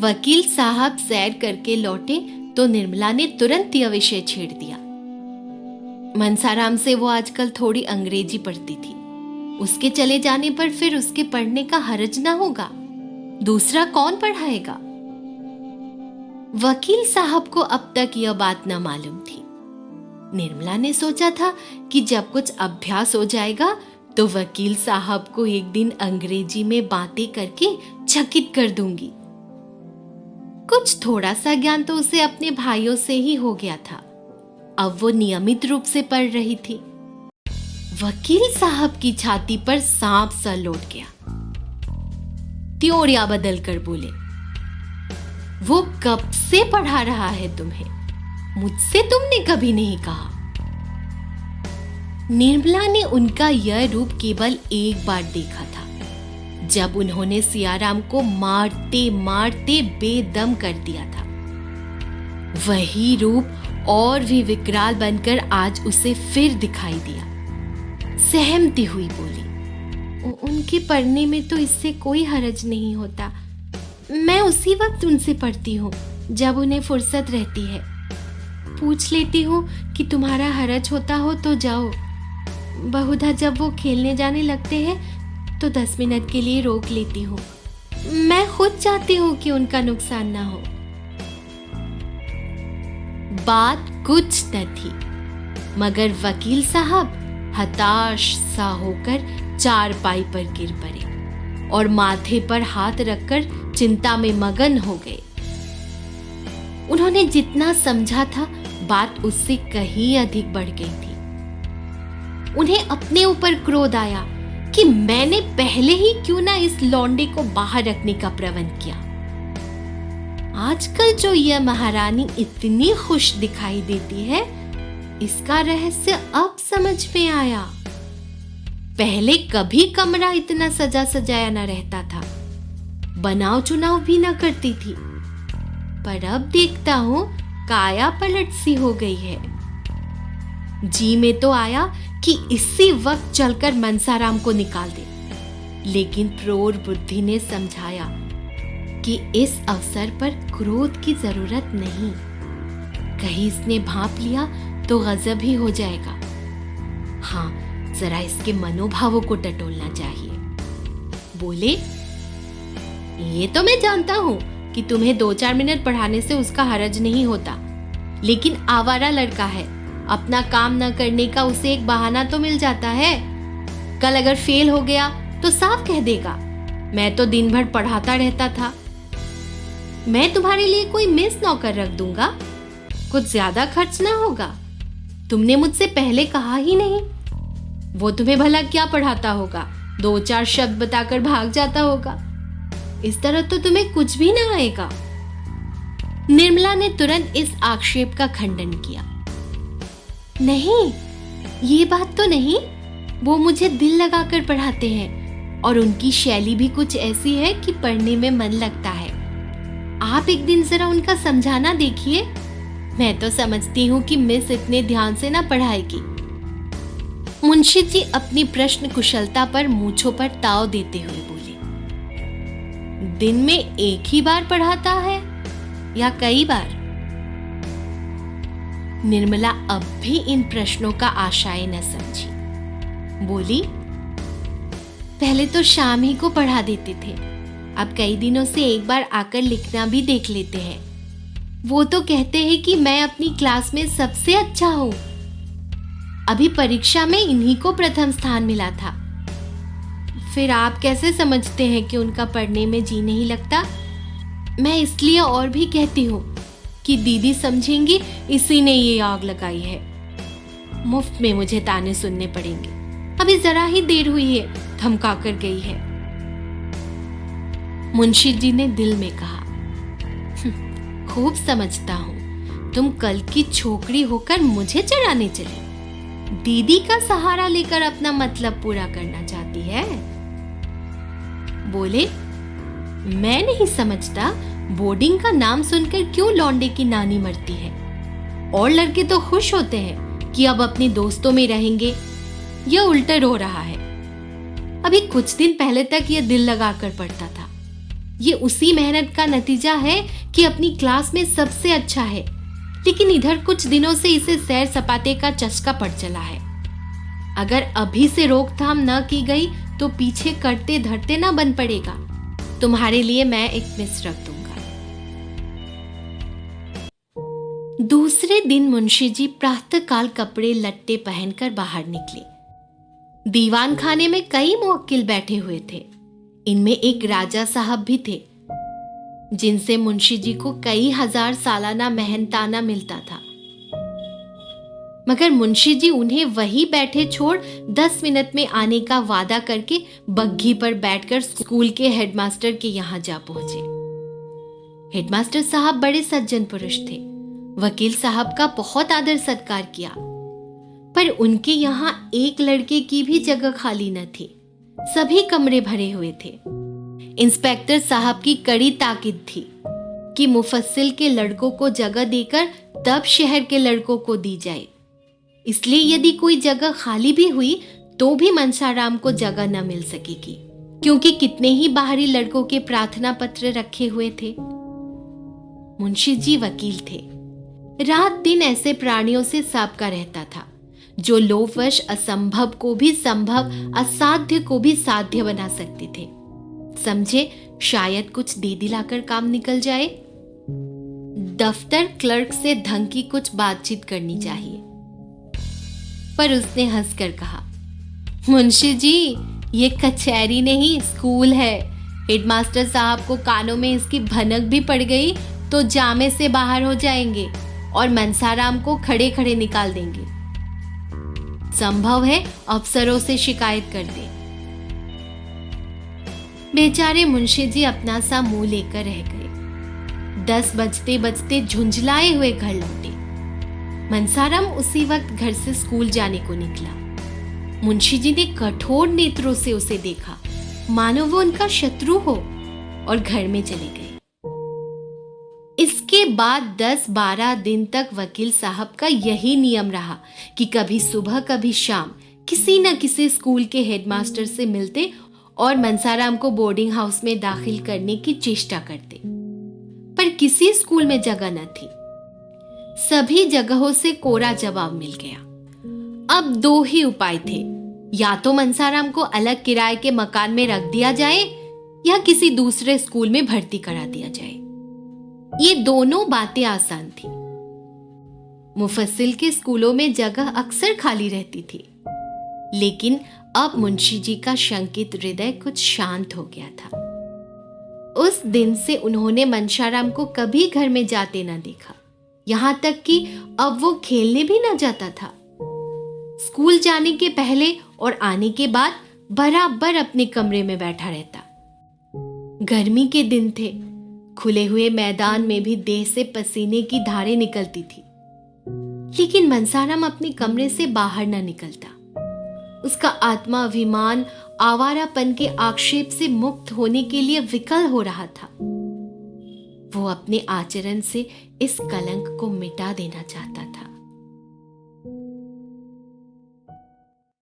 वकील साहब सैर करके लौटे तो निर्मला ने तुरंत यह विषय छेड़ दिया। मनसाराम से वो आजकल थोड़ी अंग्रेजी पढ़ती थी। उसके चले जाने पर फिर उसके पढ़ने का हर्ज ना होगा। दूसरा कौन पढ़ाएगा? वकील साहब को अब तक यह बात न मालूम थी। निर्मला ने सोचा था कि जब कुछ अभ्यास हो जाएगा तो वकील साहब को एक दिन अंग्रेजी में बातें करके चकित कर दूंगी। कुछ थोड़ा सा ज्ञान तो उसे अपने भाइयों से ही हो गया था। अब वो नियमित रूप से पढ़ रही थी। वकील साहब की छाती पर सांप सा लौट गया। त्योरिया बदल कर बोले, वो कब से पढ़ा रहा है तुम्हें? मुझसे तुमने कभी नहीं कहा। निर्मला ने उनका यह रूप केवल एक बार देखा था, जब उन्होंने सियाराम को मारते मारते बेदम कर दिया था। वही रूप और भी विकराल बनकर आज उसे फिर दिखाई दिया। सहमती हुई बोली, उनके पढ़ने में तो इससे कोई हर्ज नहीं होता। मैं उसी वक्त उनसे पढ़ती हूँ जब उन्हें फुर्सत रहती है। पूछ लेती हूँ कि तुम्हारा हर्ज होता हो तो जाओ। बहुधा जब वो खेलने जाने लगते हैं तो 10 मिनट के लिए रोक लेती हूँ। मैं खुद चाहती हूँ कि उनका नुकसान ना हो। बात कुछ न थी, मगर वकील साहब हताश सा होकर चारपाई पर गिर पड़े और माथे पर हाथ रखकर चिंता में मगन हो गए। उन्होंने जितना समझा था बात उससे कहीं अधिक बढ़ गई थी। उन्हें अपने ऊपर क्रोध आया कि मैंने पहले ही क्यों ना इस लौंडे को बाहर रखने का प्रबंध किया। आजकल जो यह महारानी इतनी खुश दिखाई देती है, इसका रहस्य अब समझ में आया। पहले कभी कमरा इतना सजा सजाया न रहता था, बनाव चुनाव भी न करती थी, पर अब देखता हूं काया पलट सी हो गई है। जी में तो आया कि इसी वक्त चलकर मनसाराम को निकाल दे, लेकिन प्रौढ़ बुद्धि ने समझाया कि इस अवसर पर क्रोध की जरूरत नहीं। कहीं इसने भांप लिया तो गजब ही हो जाएगा। हाँ, जरा इसके मनोभावों को टटोलना चाहिए। बोले, ये तो मैं जानता हूं कि तुम्हें 2-4 मिनट पढ़ाने से उसका हर्ज नहीं होता, लेकिन आवारा लड़का है, अपना काम न करने का उसे एक बहाना तो मिल जाता है। कल अगर फेल हो गया तो साफ कह देगा, मैं तो दिन भर पढ़ाता रहता था। मैं तुम्हारे लिए कोई मेस नौकर रख दूंगा, कुछ ज्यादा खर्च ना होगा। तुमने मुझसे पहले कहा ही नहीं। वो तुम्हें भला क्या पढ़ाता होगा? 2-4 शब्द बताकर भाग जाता होगा। इस तरह तो तुम्हें कुछ भी ना आएगा। निर्मला ने तुरंत इस आक्षेप का खंडन किया। नहीं, ये बात तो नहीं। वो मुझे दिल लगाकर पढ़ाते हैं और उनकी शैली भी कुछ ऐसी है कि पढ़ने में मन लगता है। आप एक दिन जरा उनका समझाना देखिए। मैं तो समझती हूँ कि मिस इतने ध्यान से ना पढ़ाएगी। मुंशी जी अपनी प्रश्न कुशलता पर मूंछों पर ताव देते हुए बोले, दिन में एक ही बार पढ़ाता है या कई बार? निर्मला अब भी इन प्रश्नों का आशय न समझी। बोली, पहले तो शाम ही को पढ़ा देते थे, अब कई दिनों से एक बार आकर लिखना भी देख लेते हैं। वो तो कहते हैं कि मैं अपनी क्लास में सबसे अच्छा हूं। अभी परीक्षा में इन्हीं को प्रथम स्थान मिला था। फिर आप कैसे समझते हैं कि उनका पढ़ने में जी नहीं लगता? मैं इसलिए और भी कहती हूँ कि दीदी समझेंगी इसी ने ये आग लगाई है। मुफ्त में मुझे ताने सुनने पड़ेंगे। अभी जरा ही देर हुई है, धमका कर गई है। मुंशी जी ने दिल में कहा, खूब समझता हूँ, तुम कल की छोकरी होकर मुझे चढ़ाने चले। दीदी का सहारा लेकर अपना मतलब पूरा करना चाहती है। बोले, मैं नहीं समझता बोर्डिंग का नाम सुनकर क्यों लौंडे की नानी मरती है। और लड़के तो खुश होते हैं कि अब अपने दोस्तों में रहेंगे। यह उल्टा हो रहा है। अभी कुछ दिन पहले तक यह दिल लगाकर पढ़ता था, ये उसी मेहनत का नतीजा है कि अपनी क्लास में सबसे अच्छा है, लेकिन इधर कुछ दिनों से इसे सैर सपाटे का चस्का पड़ चला है। अगर अभी से रोकथाम न की गई तो पीछे करते धरते ना बन पड़ेगा। तुम्हारे लिए मैं एक मिस रख दूंगा। दूसरे दिन मुंशी जी प्रातःकाल कपड़े लट्टे पहनकर बाहर निकले। दीवान खाने में कई मुवक्किल बैठे हुए थे। इनमें एक राजा साहब भी थे, जिनसे मुंशी जी को कई हजार सालाना मेहनताना मिलता था। मगर मुंशी जी उन्हें वहीं बैठे छोड़ 10 मिनट में आने का वादा करके बग्घी पर बैठकर स्कूल के हेडमास्टर के यहां जा पहुंचे। हेडमास्टर साहब बड़े सज्जन पुरुष थे। वकील साहब का बहुत आदर सत्कार किया, पर उनके यहां एक लड़के की भी जगह खाली न थी। सभी कमरे भरे हुए थे। इंस्पेक्टर साहब की कड़ी ताकीद थी कि मुफस्सिल के लड़कों को जगह देकर तब शहर के लड़कों को दी जाए। इसलिए यदि कोई जगह खाली भी हुई तो भी मनसाराम को जगह न मिल सकेगी, क्योंकि कितने ही बाहरी लड़कों के प्रार्थना पत्र रखे हुए थे। मुंशी जी वकील थे। रात दिन ऐसे प्राणियों से साबका रहता था जो लोभवश असंभव को भी संभव, असाध्य को भी साध्य बना सकते थे। समझे शायद कुछ दे दिलाकर काम निकल जाए। दफ्तर क्लर्क से ढंग की कुछ बातचीत करनी चाहिए। पर उसने हंसकर कहा, मुंशी जी ये कचहरी नहीं स्कूल है। हेडमास्टर साहब को कानों में इसकी भनक भी पड़ गई तो जामे से बाहर हो जाएंगे और मनसाराम को खड़े खड़े निकाल देंगे। संभव है अफसरों से शिकायत कर दे। बेचारे मुंशी जी अपना सा मुंह लेकर रह गए। 10 बजते बजते झुंझलाए हुए घर लौटे। मनसाराम उसी वक्त घर से स्कूल जाने को निकला। मुंशी जी ने कठोर नेत्रों से उसे देखा, मानो वो उनका शत्रु हो, और घर में चले गए। इसके बाद 10-12 दिन तक वकील साहब का यही नियम रहा कि कभी सुबह कभी शाम किसी न किसी स्कूल के हेडमास्टर से मिलते और मनसाराम को बोर्डिंग हाउस में दाखिल करने की चेष्टा करते। पर किसी स्कूल में जगह न थी। सभी जगहों से कोरा जवाब मिल गया। अब 2 ही उपाय थे, या तो मनसाराम को अलग किराए के मकान में रख दिया जाए या किसी दूसरे स्कूल में भर्ती करा दिया जाए। ये दोनों बातें आसान थी। मुफस्सिल के स्कूलों में जगह अक्सर खाली रहती थी, लेकिन अब मुंशी जी का शंकित हृदय कुछ शांत हो गया था। उस दिन से उन्होंने मनसाराम को कभी घर में जाते न देखा, यहां तक कि अब वो खेलने भी न जाता था। स्कूल जाने के पहले और आने के बाद बराबर अपने कमरे में बैठा रहता। गर्मी के दिन थे। खुले हुए मैदान में भी देह से पसीने की धारें निकलती थी, लेकिन मनसाराम अपने कमरे से बाहर न निकलता। उसका आत्मा अभिमान आवारापन के आक्षेप से मुक्त होने के लिए विकल हो रहा था। वो अपने आचरण से इस कलंक को मिटा देना चाहता था।